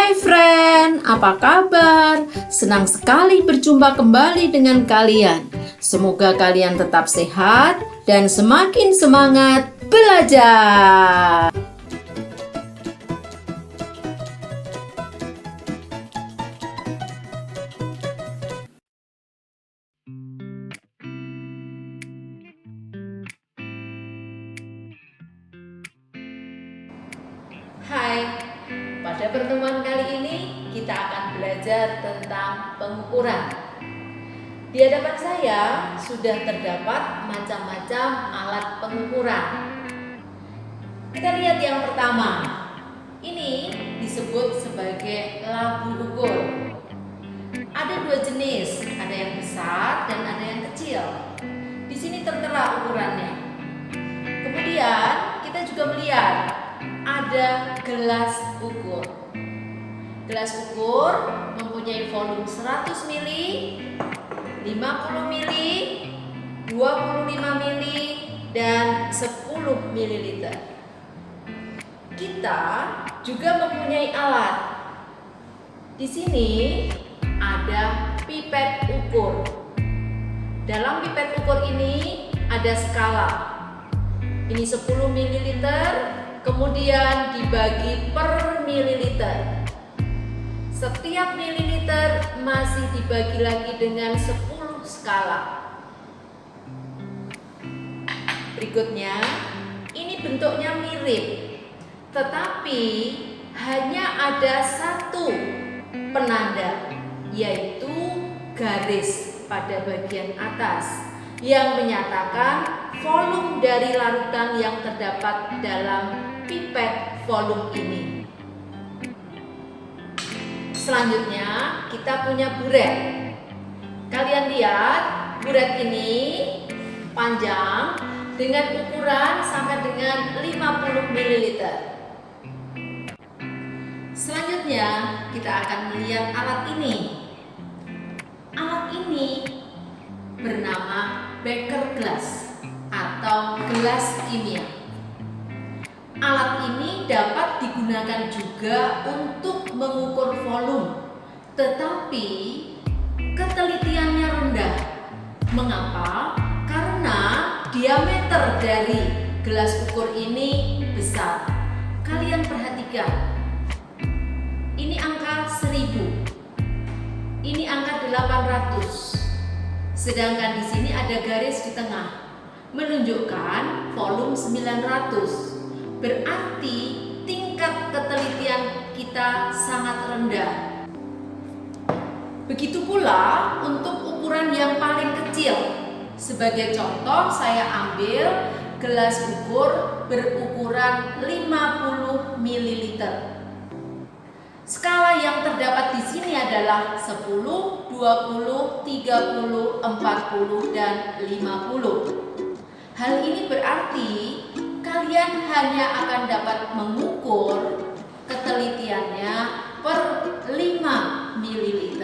Hai friend, apa kabar? Senang sekali berjumpa kembali dengan kalian. Semoga kalian tetap sehat dan semakin semangat belajar. Hai, pada pertemuan kali ini kita akan belajar tentang pengukuran. Di hadapan saya sudah terdapat macam-macam alat pengukuran. Kita lihat yang pertama. Ini disebut sebagai labu ukur. Ada dua jenis, ada yang besar dan ada yang kecil. Di sini tertera ukurannya. Kemudian kita juga melihat ada gelas ukur. Gelas ukur mempunyai volume 100 ml, 50 ml, 25 ml, dan 10 ml. Kita juga mempunyai alat. Di sini ada pipet ukur. Dalam pipet ukur ini ada skala. Ini 10 ml, kemudian dibagi per mililiter. Setiap mililiter masih dibagi lagi dengan 10 skala. Berikutnya, ini bentuknya mirip, tetapi hanya ada satu penanda, yaitu garis pada bagian atas yang menyatakan volume dari larutan yang terdapat dalam pipet volume ini. Selanjutnya kita punya buret. Kalian lihat buret ini panjang dengan ukuran sampai dengan 50 ml. Selanjutnya kita akan melihat alat ini. Alat ini bernama beker glass atau gelas kimia. Alat ini dapat digunakan juga untuk mengukur volume, tetapi ketelitiannya rendah. Mengapa? Karena diameter dari gelas ukur ini besar. Kalian perhatikan, ini angka 1000, ini angka 800, sedangkan di sini ada garis di tengah menunjukkan volume 900. Berarti tingkat ketelitian kita sangat rendah. Begitu pula untuk ukuran yang paling kecil. Sebagai contoh, saya ambil gelas ukur berukuran 50 ml. Skala yang terdapat di sini adalah 10, 20, 30, 40, dan 50. Hal ini berarti kalian hanya akan dapat mengukur ketelitiannya per 5 ml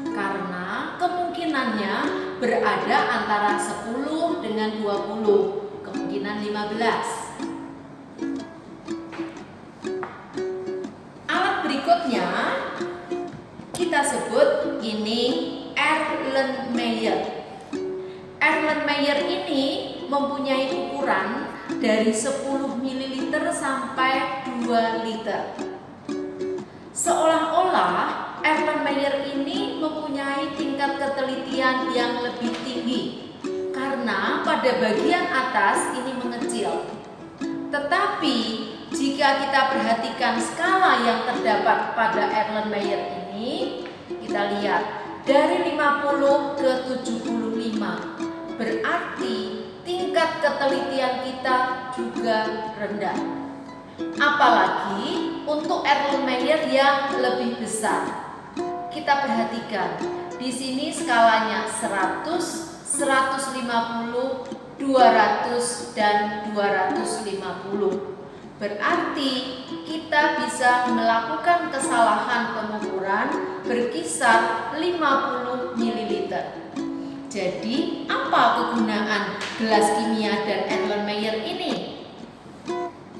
karena kemungkinannya berada antara 10 dengan 20, kemungkinan 15. Alat berikutnya kita sebut ini Erlenmeyer. Erlenmeyer ini mempunyai ukuran dari 10 ml sampai 2 liter. Seolah-olah Erlenmeyer ini mempunyai tingkat ketelitian yang lebih tinggi karena pada bagian atas ini mengecil. Tetapi jika kita perhatikan skala yang terdapat pada Erlenmeyer ini, kita lihat dari 50 ke 75. Berarti tingkat ketelitian kita juga rendah. Apalagi untuk Erlenmeyer yang lebih besar. Kita perhatikan, di sini skalanya 100, 150, 200, dan 250. Berarti kita bisa melakukan kesalahan pengukuran berkisar 50 ml. Jadi, apa kegunaan gelas kimia dan Erlenmeyer ini?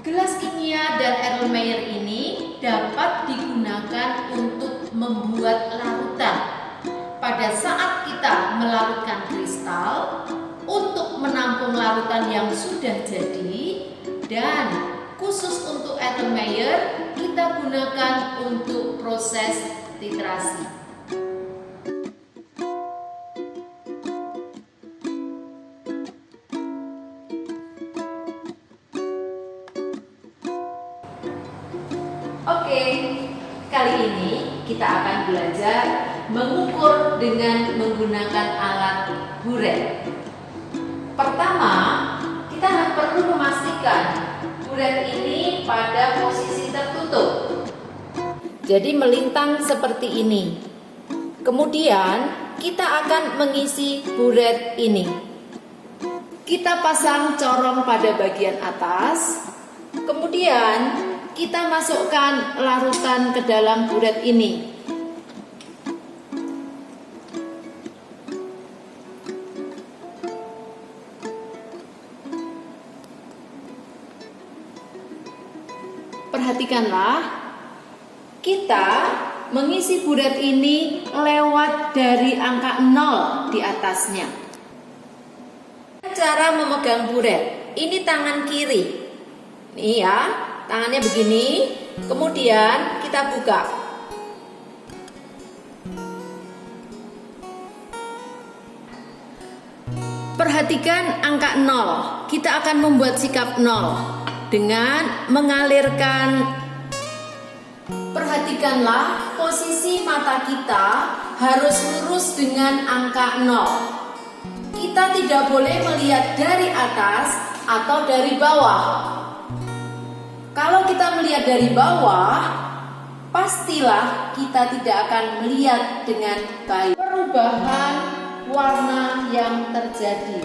Gelas kimia dan Erlenmeyer ini dapat digunakan untuk membuat larutan. Pada saat kita melarutkan kristal untuk menampung larutan yang sudah jadi, dan khusus untuk Erlenmeyer kita gunakan untuk proses titrasi. Oke, kali ini kita akan belajar mengukur dengan menggunakan alat buret. Pertama, kita perlu memastikan buret ini pada posisi tertutup. Jadi melintang seperti ini. Kemudian kita akan mengisi buret ini. Kita pasang corong pada bagian atas. Kemudian kita masukkan larutan ke dalam buret ini. Perhatikanlah, kita mengisi buret ini lewat dari angka 0 di atasnya. Cara memegang buret, ini tangan kiri. Nih ya, tangannya begini, kemudian kita buka. Perhatikan angka 0. Kita akan membuat sikap 0 dengan mengalirkan. Perhatikanlah, posisi mata kita harus lurus dengan angka 0. Kita tidak boleh melihat dari atas atau dari bawah. Kalau kita melihat dari bawah, pastilah kita tidak akan melihat dengan baik perubahan warna yang terjadi.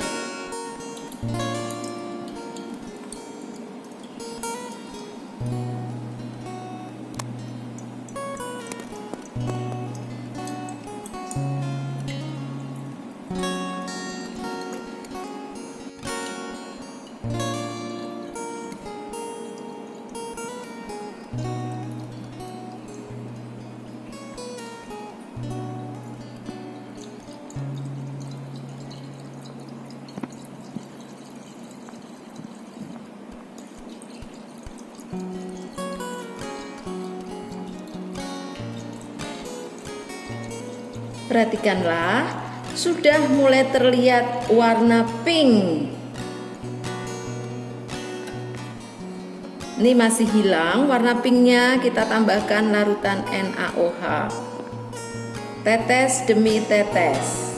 Perhatikanlah, sudah mulai terlihat warna pink. Ini masih hilang warna pinknya, kita tambahkan larutan NaOH. Tetes demi tetes.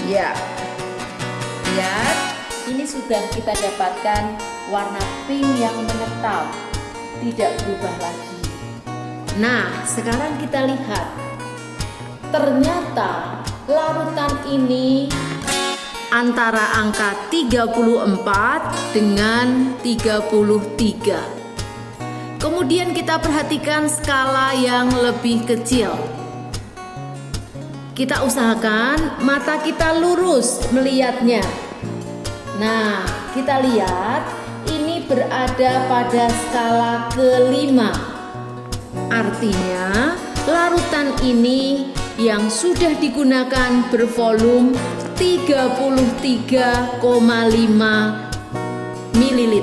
Ya, lihat, ini sudah kita dapatkan warna pink yang menetap, tidak berubah lagi. Nah, sekarang kita lihat, ternyata larutan ini antara angka 34 dengan 33. Kemudian kita perhatikan skala yang lebih kecil. Kita usahakan mata kita lurus melihatnya. Nah, kita lihat ini berada pada skala kelima. Artinya larutan ini yang sudah digunakan bervolume 33,5 ml.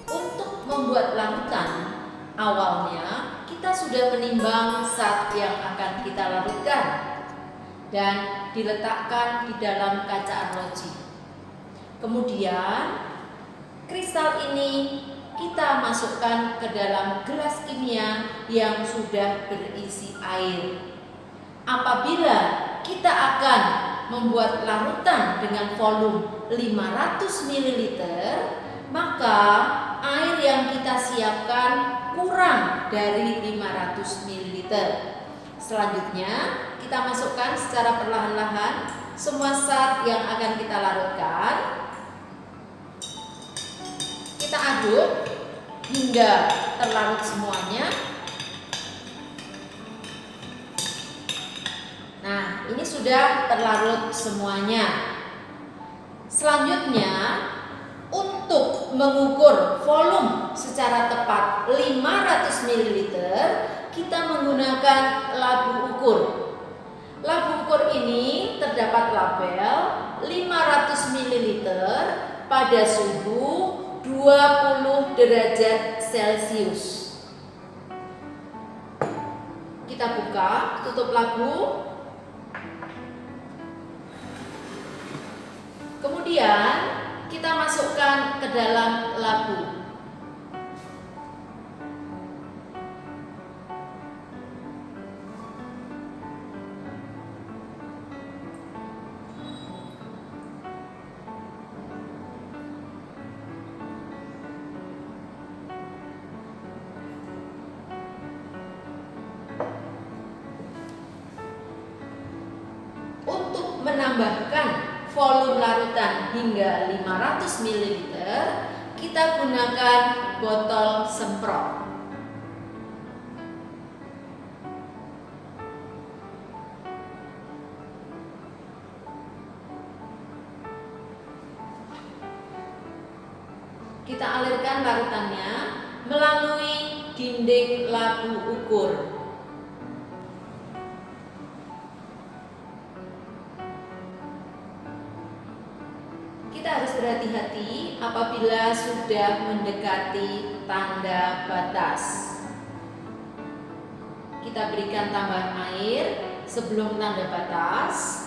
Untuk membuat larutan, awalnya kita sudah menimbang zat yang akan kita larutkan dan diletakkan di dalam kaca arloji. Kemudian kristal ini kita masukkan ke dalam gelas kimia yang sudah berisi air. Apabila kita akan membuat larutan dengan volume 500 ml, maka air yang kita siapkan kurang dari 500 ml. Selanjutnya kita masukkan secara perlahan-lahan semua zat yang akan kita larutkan. Kita aduk hingga terlarut semuanya. Nah, ini sudah terlarut semuanya. Selanjutnya, untuk mengukur volume secara tepat 500 ml, kita menggunakan labu ukur. Labu ukur ini terdapat label 500 ml pada suhu 20 derajat Celcius. Kita buka, tutup labu. Kemudian kita masukkan ke dalam labu. Untuk menambahkan volume larutan hingga 500 ml, kita gunakan botol semprot. Kita alirkan larutannya melalui dinding labu ukur. Kita harus berhati-hati apabila sudah mendekati tanda batas. Kita berikan tambahan air sebelum tanda batas.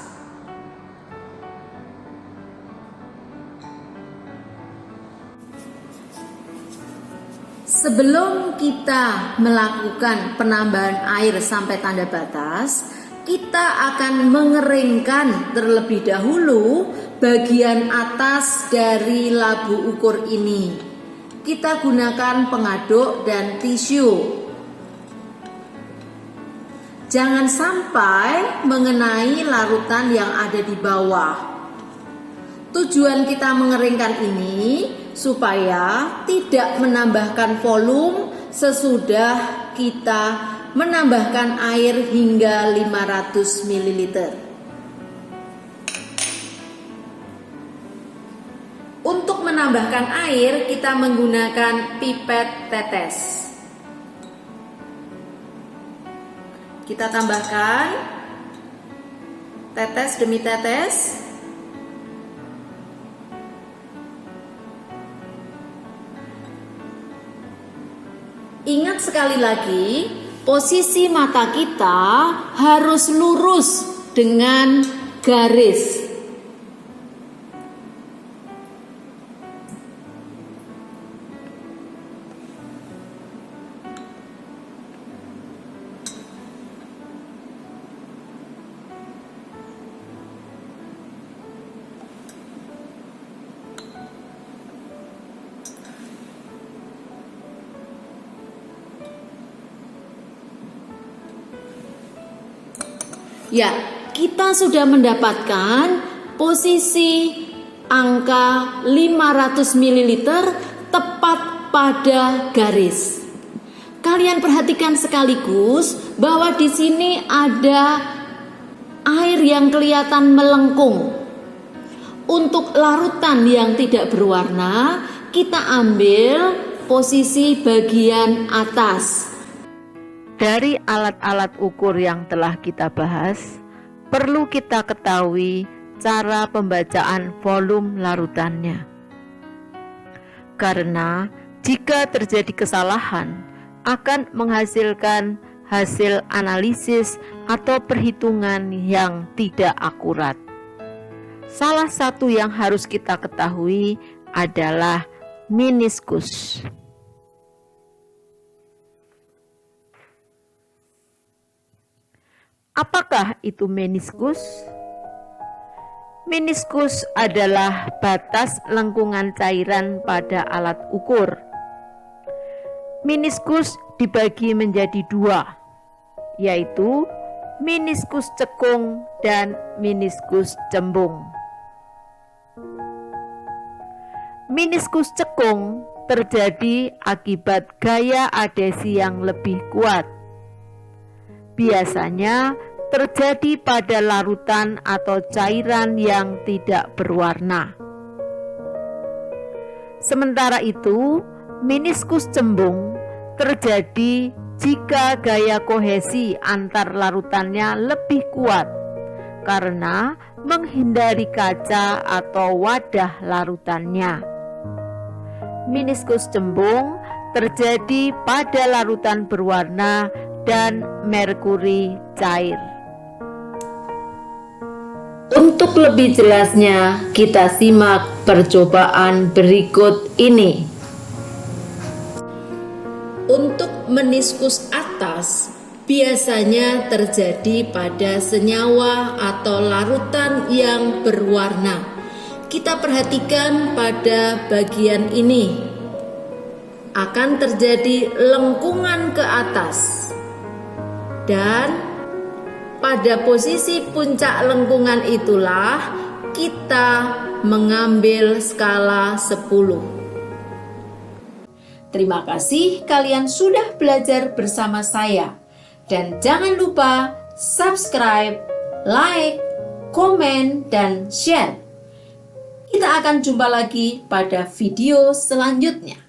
Sebelum kita melakukan penambahan air sampai tanda batas, kita akan mengeringkan terlebih dahulu bagian atas dari labu ukur ini. Kita gunakan pengaduk dan tisu. Jangan sampai mengenai larutan yang ada di bawah. Tujuan kita mengeringkan ini supaya tidak menambahkan volume sesudah kita menambahkan air hingga 500 ml. Untuk menambahkan air, kita menggunakan pipet tetes. Kita tambahkan tetes demi tetes. Ingat sekali lagi, posisi mata kita harus lurus dengan garis. Ya, kita sudah mendapatkan posisi angka 500 ml tepat pada garis. Kalian perhatikan sekaligus bahwa di sini ada air yang kelihatan melengkung. Untuk larutan yang tidak berwarna, kita ambil posisi bagian atas. Dari alat-alat ukur yang telah kita bahas, perlu kita ketahui cara pembacaan volume larutannya. Karena jika terjadi kesalahan, akan menghasilkan hasil analisis atau perhitungan yang tidak akurat. Salah satu yang harus kita ketahui adalah meniskus. Apakah itu meniskus? Meniskus adalah batas lengkungan cairan pada alat ukur. Meniskus dibagi menjadi dua, yaitu meniskus cekung dan meniskus cembung. Meniskus cekung terjadi akibat gaya adhesi yang lebih kuat. Biasanya terjadi pada larutan atau cairan yang tidak berwarna. Sementara itu, meniskus cembung terjadi jika gaya kohesi antar larutannya lebih kuat karena menghindari kaca atau wadah larutannya. Meniskus cembung terjadi pada larutan berwarna dan merkuri cair. Untuk lebih jelasnya, kita simak percobaan berikut ini. Untuk meniskus atas, biasanya terjadi pada senyawa atau larutan yang berwarna. Kita perhatikan pada bagian ini. Akan terjadi lengkungan ke atas. Dan pada posisi puncak lengkungan itulah kita mengambil skala 10. Terima kasih kalian sudah belajar bersama saya. Dan jangan lupa subscribe, like, komen, dan share. Kita akan jumpa lagi pada video selanjutnya.